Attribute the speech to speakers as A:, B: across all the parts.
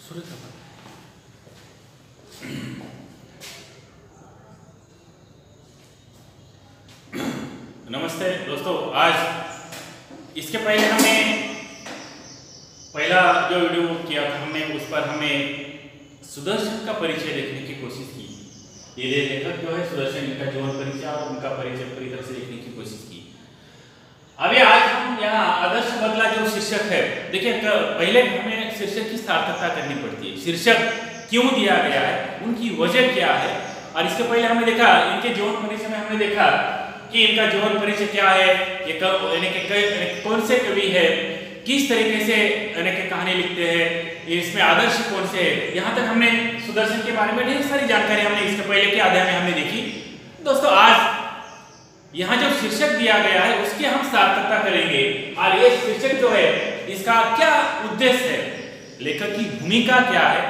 A: नमस्ते दोस्तों, आज इसके पहले हमने पहला जो वीडियो किया था हमने उस पर हमने सुदर्शन का परिचय देखने की कोशिश की। ये लेखक जो है सुदर्शन, इनका जीवन परिचय और उनका परिचय पूरी तरह से देखने की कोशिश की। अभी आज हम यहाँ आदर्श बदला जो शीर्षक है, देखिए पहले हमें शीर्षक की सार्थकता करनी पड़ती है। शीर्षक क्यों दिया गया है, उनकी वजह क्या है, और इसके पहले हमने देखा इनके जीवन परिचय में हमने देखा कि इनका जीवन परिचय क्या है, ये कौन से कवि है, किस तरीके से कहानी लिखते हैं, इसमें आदर्श कौन से है। यहाँ तक हमने सुदर्शन के बारे में ढेर सारी जानकारी हमने इसके पहले के अध्याय में हमने देखी। दोस्तों आज यहाँ जो शीर्षक दिया गया है उसकी हम सार्थकता करेंगे, और ये शीर्षक जो है इसका क्या उद्देश्य है, लेखक की भूमिका क्या है,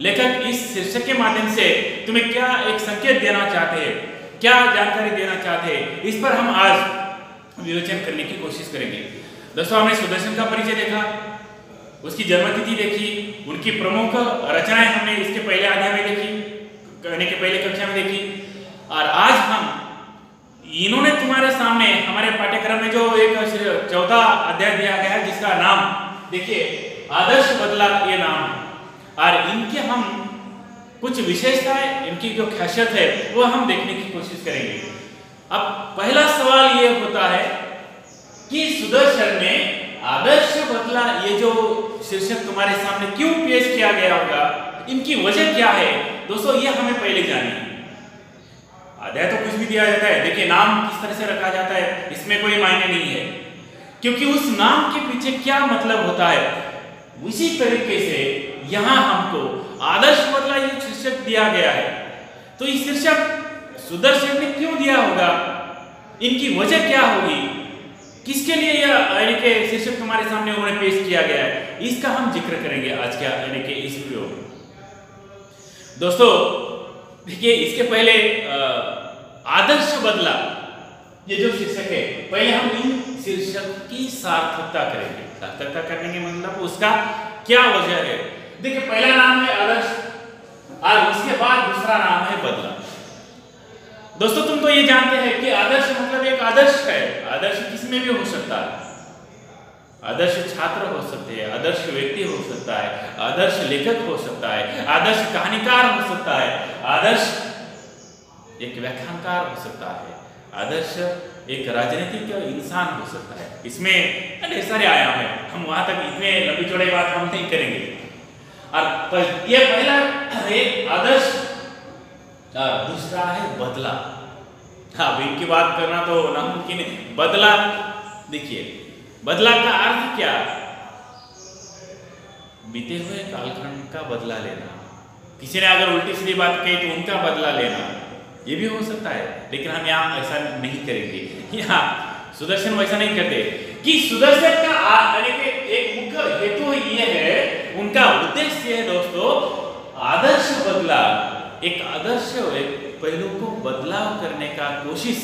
A: लेखक इस शीर्षक के माध्यम से तुम्हें क्या एक संकेत देना चाहते हैं, क्या जानकारी देना चाहते हैं, इस पर हम आज विवेचन करने की कोशिश करेंगे। दोस्तों हमने सुदर्शन का परिचय देखा, उसकी जन्मतिथि देखी, उनकी प्रमुख रचनाएं हमने इसके पहले अध्याय में देखी, कहने के पहले कक्षा में देखी, और आज हम इन्होंने तुम्हारे सामने हमारे पाठ्यक्रम में जो एक चौथा अध्याय दिया गया है जिसका नाम देखिए आदर्श बदला, ये नाम है, और इनके हम कुछ विशेषताएं, इनकी जो खासियत है वो हम देखने की कोशिश करेंगे। अब पहला सवाल ये होता है कि सुदर्शन में आदर्श बदला ये जो शीर्षक तुम्हारे सामने क्यों पेश किया गया होगा, इनकी वजह क्या है। दोस्तों ये हमें पहले जानिए। अध्याय तो कुछ भी दिया जाता है, देखिए नाम किस तरह से रखा जाता है इसमें कोई मायने नहीं है, क्योंकि उस नाम के पीछे क्या मतलब होता है। उसी तरीके से यहाँ हमको आदर्श बदला ये शीर्षक दिया गया है, तो इस शीर्षक सुदर्शन ने क्यों दिया होगा, इनकी वजह क्या होगी, किसके लिए यह शीर्षक तुम्हारे सामने उन्होंने पेश किया गया है, इसका हम जिक्र करेंगे आज के इस वीडियो में। दोस्तों देखिए इसके पहले आदर्श बदला ये जो शीर्षक है, पहले हम इन शीर्षक की सार्थकता करेंगे। सार्थकता करने के मतलब उसका क्या वजह है। देखिए पहला नाम है आदर्श और उसके बाद दूसरा नाम है बदला। दोस्तों तुम तो ये जानते हैं कि आदर्श मतलब एक आदर्श है, आदर्श किसमें भी हो सकता है, आदर्श छात्र हो सकते हैं, आदर्श व्यक्ति हो सकता है, आदर्श लेखक हो सकता है, आदर्श कहानीकार हो सकता है, आदर्श एक व्याख्यानकार हो सकता है, आदर्श एक राजनीतिक इंसान हो सकता है। इसमें ढेर सारे आयाम है, हम वहां तक इतने लंबी चौड़ी बात हम नहीं करेंगे। और ये पहला एक आदर्श, दूसरा है बदला। हाँ इनकी बात करना तो नामुमकिन है। बदला, देखिए बदला का अर्थ क्या, बीते हुए कालखंड का बदला लेना। किसी ने अगर उल्टी सीधी बात कही तो उनका बदला लेना, ये भी हो सकता है, लेकिन हम यहाँ ऐसा नहीं करेंगे। यहाँ सुदर्शन वैसा नहीं करते कि सुदर्शन का एक मुख्य हेतु ये है, उनका उद्देश्य है दोस्तों आदर्श बदला, एक आदर्श एक पहलू को बदलाव करने का कोशिश।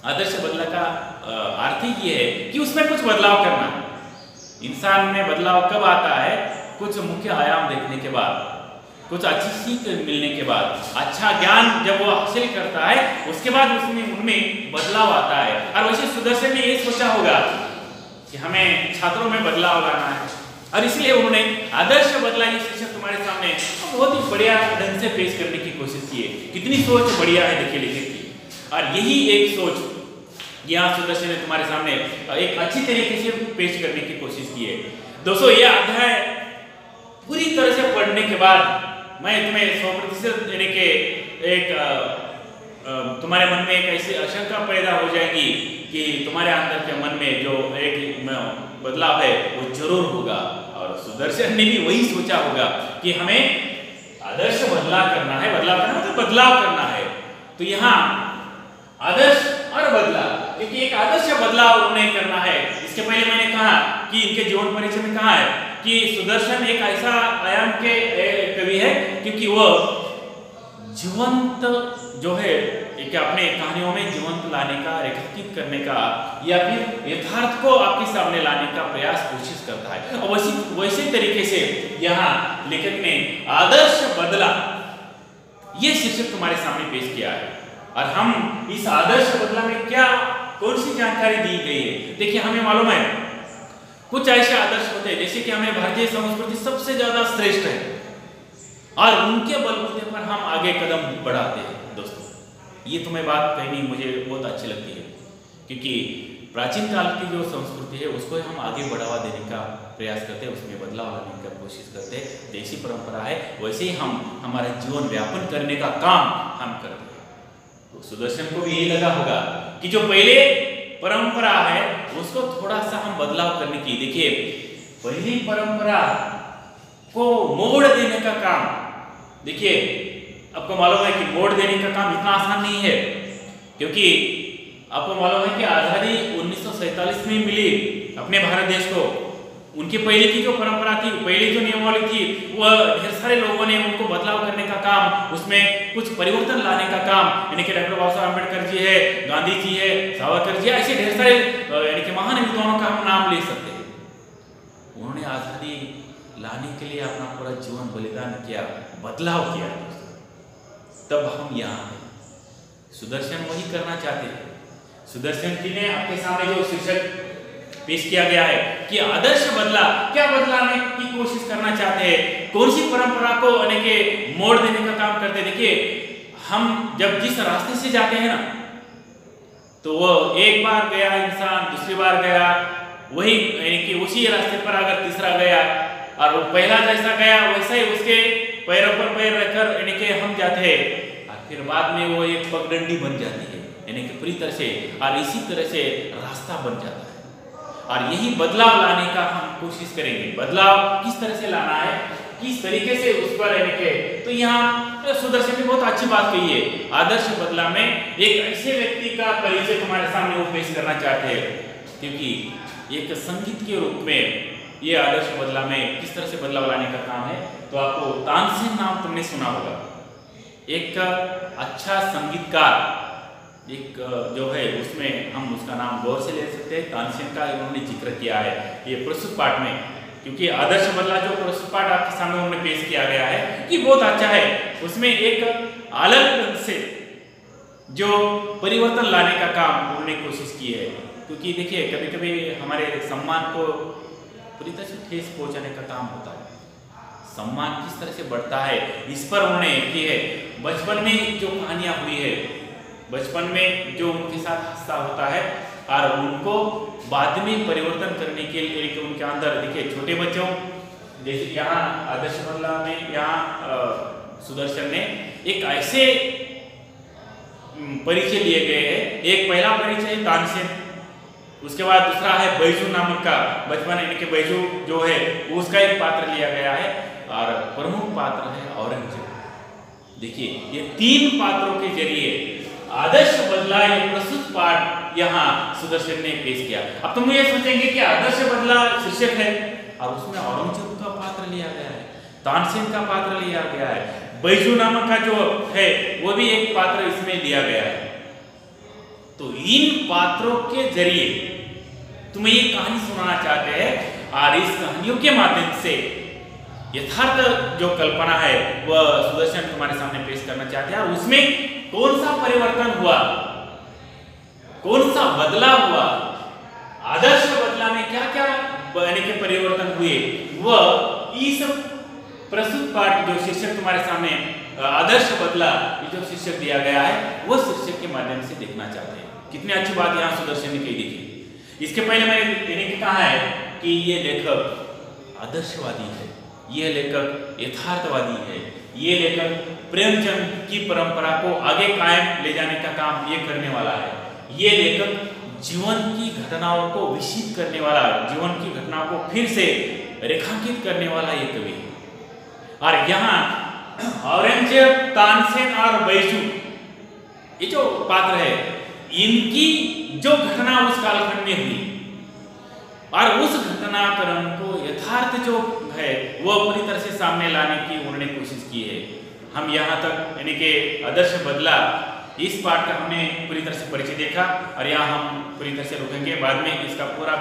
A: आदर्श बदला का अर्थ ये है कि उसमें कुछ बदलाव करना। इंसान में बदलाव कब आता है, कुछ मुख्य आयाम देखने के बाद, कुछ अच्छी सीख मिलने के बाद, अच्छा ज्ञान जब वो हासिल करता है उसके बाद उनमें बदलाव आता है। और वैसे सुदर्शन ने ये सोचा होगा कि हमें छात्रों में बदलाव लाना है, और इसलिए उन्होंने आदर्श बदला ये शीर्षक तुम्हारे सामने बहुत ही बढ़िया ढंग से पेश करने की कोशिश की है। कितनी सोच बढ़िया है देखिए लेखक की, और यही एक सोच यहाँ सुदर्शन ने तुम्हारे सामने एक अच्छी तरीके से पेश करने की कोशिश की है। दोस्तों ये अध्याय पूरी तरह से पढ़ने के बाद मैं तुम्हें 100% देने के एक तुम्हारे मन में एक ऐसी आशंका पैदा हो जाएगी कि तुम्हारे अंदर के मन में जो एक बदलाव है वो जरूर होगा। और सुदर्शन ने भी वही सोचा होगा कि हमें आदर्श बदलाव करना है, बदलाव करना मतलब बदलाव करना है। तो यहाँ आदर्श और बदलाव, क्योंकि एक आदर्श बदलाव उन्हें करना है। इसके पहले मैंने कहा कि इनके जीवन परिचय में कहा है कि सुदर्शन एक ऐसा आयाम के कवि है क्योंकि वो जीवंत जो है एक एक अपने कहानियों में जीवंत लाने का, रेखांकित करने का या फिर यथार्थ को आपके सामने लाने का प्रयास कोशिश करता है। और वैसे तरीके से यहाँ लेखक ने आदर्श बदला ये शीर्षक तुम्हारे सामने पेश किया है। और हम इस आदर्श बदला में क्या कौन सी जानकारी दी गई है, देखिए हमें मालूम है कुछ ऐसे आदर्श होते हैं जैसे कि हमें भारतीय संस्कृति सबसे ज्यादा श्रेष्ठ है और उनके बलबूते पर हम आगे कदम बढ़ाते हैं। दोस्तों ये तुम्हें बात कहनी मुझे बहुत अच्छी लगती है, क्योंकि प्राचीन काल की जो संस्कृति है उसको हम आगे बढ़ावा देने का प्रयास करते हैं, उसमें बदलाव लाने का कोशिश करते हैं। जैसी परंपरा है वैसे ही हम हमारा जीवन व्यापन करने का काम हम करते हैं। तो सुदर्शन को भी यही लगा होगा कि जो पहले परंपरा है उसको थोड़ा सा हम बदलाव करने की, देखिए पहली परंपरा को मोड़ देने का काम, देखिए आपको मालूम है कि मोड़ देने का काम इतना आसान नहीं है, क्योंकि आपको मालूम है कि आजादी 1947 में मिली अपने भारत देश को। उनकी पहले की जो परंपरा थी, पहले जो नियमावली थी, वह ढेर सारे लोगों ने उनको बदलाव करने का काम, उसमें कुछ परिवर्तन लाने का काम, यानी कि डॉक्टर बाबा साहब अम्बेडकर जी है, गांधी जी है, सावरकर जी, ऐसे ढेर सारे यानी कि महान विद्वानों का हम नाम ले सकते हैं। उन्होंने आजादी लाने के लिए अपना पूरा जीवन बलिदान किया, बदलाव किया। तब हम यहाँ हैं। सुदर्शन वही करना चाहते हैं। सुदर्शन जी ने आपके सामने जो शीर्षक पेश किया गया है कि आदर्श बदला, क्या बदलाने की कोशिश करना चाहते हैं, कौन सी परंपरा को यानी कि मोड़ देने का काम करते हैं। देखिए हम जब जिस रास्ते से जाते हैं ना, तो वो एक बार गया इंसान, दूसरी बार गया, वही यानी कि उसी रास्ते पर अगर तीसरा गया और वो पहला जैसा गया वैसा ही उसके पैरों पर पैर रखकर यानी कि हम जाते हैं, और फिर बाद में वो एक पगडंडी बन जाती है, यानी कि पूरी तरह से, और इसी तरह से रास्ता बन जाता है। और यही बदलाव लाने का हम कोशिश करेंगे। बदलाव किस तरह से लाना है, किस तरीके से उस पर यानी कि, तो यहाँ सुदर्शन ने बहुत अच्छी बात कही है। आदर्श बदला में एक ऐसे व्यक्ति का परिचय तुम्हारे सामने वो पेश करना चाहते हैं, क्योंकि एक संगीत के रूप में ये आदर्श बदला में किस तरह से बदलाव लाने का काम है। तो आपको तानसेन नाम तुमने सुना होगा, एक अच्छा संगीतकार, एक जो है उसमें हम उसका नाम गौर से ले सकते हैं। तानसेन का इन्होंने जिक्र किया है ये प्रस्तुत पाठ में, क्योंकि आदर्श बदला जो प्रस्तुत पाठ आपके सामने उन्होंने पेश किया गया है कि बहुत अच्छा है। उसमें एक अलग ढंग से जो परिवर्तन लाने का काम उन्होंने कोशिश की है, क्योंकि देखिए कभी कभी हमारे सम्मान को पूरी तरह से ठेस पहुंचाने का काम होता है। सम्मान किस तरह से बढ़ता है इस पर उन्होंने की है। बचपन में जो कहानियां हुई है, बचपन में जो उनके साथ हादसा होता है और उनको बाद में परिवर्तन करने के लिए उनके अंदर, देखिए छोटे बच्चों जैसे यहाँ आदर्श बदला में यहाँ सुदर्शन ने एक ऐसे परिचय लिए गए हैं। एक पहला परिचय है तानसेन, उसके बाद दूसरा है बैजू नामक का, बचपन यानी कि बैजू जो है उसका एक पात्र लिया गया है, और प्रमुख पात्र है औरंगजेब। देखिए ये तीन पात्रों के जरिए आदर्श बदला ये प्रस्तुत पाठ यहाँ सुदर्शन ने पेश किया। अब तुम ये सोचेंगे कि आदर्श बदला शीर्षक है और उसमें औरंगजेब का पात्र लिया गया है, तानसेन का पात्र लिया गया है, बैजू नामक का जो है वो भी एक पात्र इसमें लिया गया है। तो इन पात्रों के जरिए तुम्हें ये कहानी सुनाना चाहते हैं, और इस कहानियों के माध्यम से यथार्थ जो कल्पना है वह सुदर्शन तुम्हारे सामने पेश करना चाहते हैं। और उसमें कौन सा परिवर्तन हुआ, कौन सा बदलाव हुआ, आदर्श बदला में क्या क्या यानी कि परिवर्तन हुए, वह इस प्रस्तुत पाठ जो शीर्षक तुम्हारे सामने आदर्श बदला ये जो शीर्षक दिया गया है वो शीर्षक के माध्यम से देखना चाहते हैं। कितनी अच्छी बात यहाँ सुदर्शन ने कही। देखिए इसके पहले मैंने कहा है कि ये लेखक आदर्शवादी है, ये लेखक यथार्थवादी है, ये लेखक प्रेमचंद की परंपरा को आगे कायम ले जाने का काम ये करने वाला है। ये लेखक जीवन की घटनाओं को विषित करने वाला, जीवन की घटनाओं को फिर से रेखांकित करने वाला ये कवि है। और यहाँ औरंगजेब, तानसेन और बैजू ये जो पात्र है, इनकी जो घटना उस कालखंड में हुई और उस घटनाक्रम को यथार्थ जो है वो पूरी तरह से सामने लाने की उन्होंने कोशिश की है। हम यहाँ तक यानी कि आदर्श बदला इस पार्ट का हमने पूरी तरह से परिचय देखा और यहाँ हम पूरी तरह से रुकेंगे, बाद में इसका पूरा